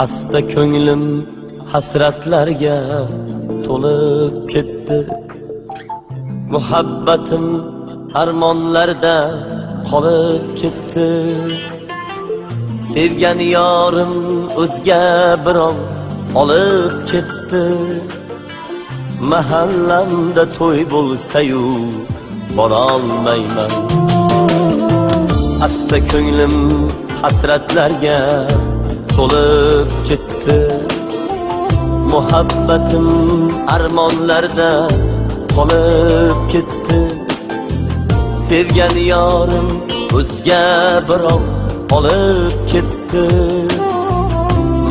Hasta ko'nglim hasratlarga to'lib ketdi. Muhabbatim armonlarda qolib ketdi. Sevgan yorim o'zga birov olib ketdi. Mahallamda to'y bo'lsa-yu borolmayman. Hasta ko'nglim hasratlarga to'lib ketdi. Muhabbatim armonlarda qolib ketdi. Sevgan yorim o'zga birov olib ketdi.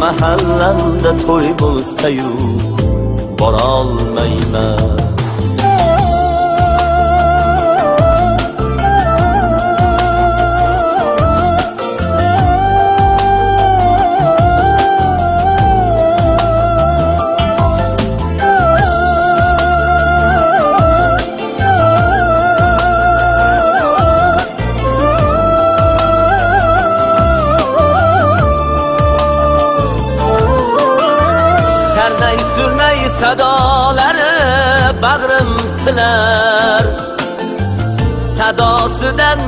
Mahallamda to'y bo'lsa-yu borolmayman. Sürmey sadolari bag'rim silar. Sadosidan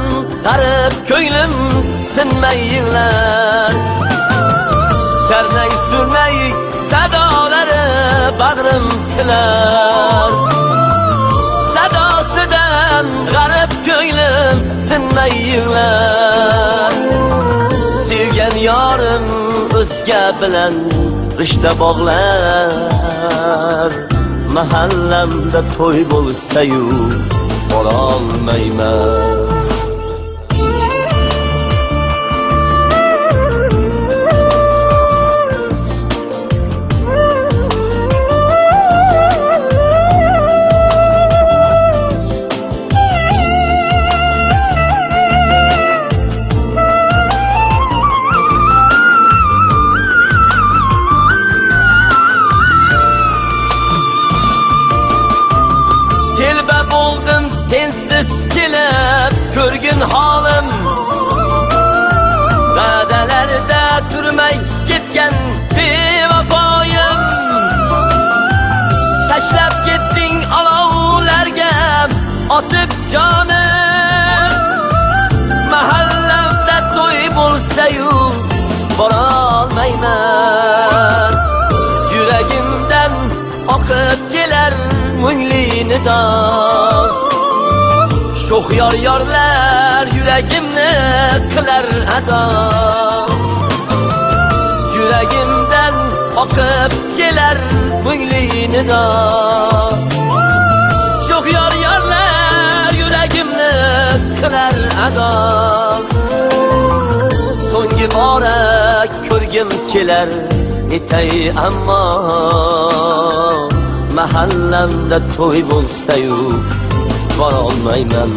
qarib ko'nglim tinmay yig'lar. Karnay sürmey sadolari bag'rim silar. Sadosidan qarib ko'nglim tinmay yig'lar. Sevgan yorim o'zga bilan rishta bog'lar. Mahallamda to'y bo'lsa-yu borolmayman. Sensiz kelib ko'rgin holim, va'dalarda turmay ketgan bevafoyim. Tashlab ketding olovlarga otib jonim. Mahallamda to'y bo'lsa-yu borolmayman. Yuragimdan oqib kelar mungli nido. Sho'x yorlar yuragimni qilar ado. Yuragimdan oqib kelar mungli nido. Sho'x yorlar yuragimni qilar ado. So'nggi bora ko'rgim kelar etay ammo. Mahallamda to'y bo'lsa-yu borolmayman.